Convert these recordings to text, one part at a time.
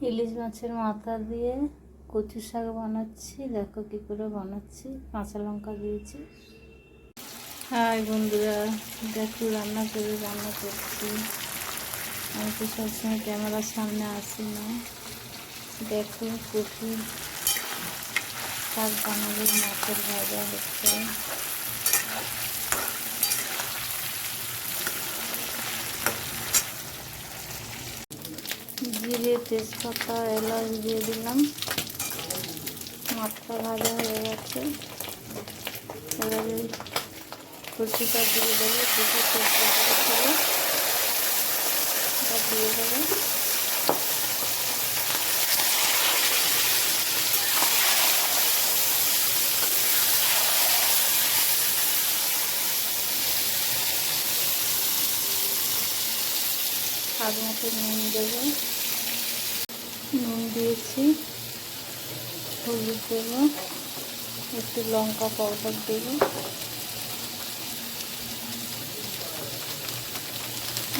ইলিশ মাছের মাথা দিয়ে কচু শাক বানাচ্ছি। দেখো কী করে বানাচ্ছি। কাঁচা লঙ্কা দিয়েছি। হাই বন্ধুরা, দেখো রান্না করছি। আমি তো সবসময় ক্যামেরার সামনে আসি না। দেখো কচু শাক বানাবে, মাছের ভাজা হচ্ছে। জিরে, তেজপাতা, এলাচ দিয়ে দিলাম। মাছটা ভাজা হয়ে গেছে। এবারে কচুটা দিয়ে দেবো। কচু সেদ্ধ করে দিয়ে দেবো। স্বাদ মতো নুন দেবো। নুন দিয়েছি, হলুদ দেবো, একটু লঙ্কা পাউডার দেবো,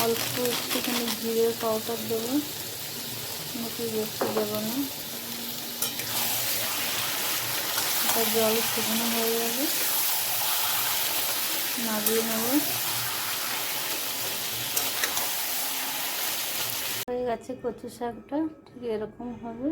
অল্প একটুখানি জিরে পাউডার দেবো, নাকি বেশি দেবো না। এটা জল শুকনো হয়ে যাবে, নামিয়ে নেব। হয়ে গেছে কচু শাকটা, ঠিক এরকম হবে।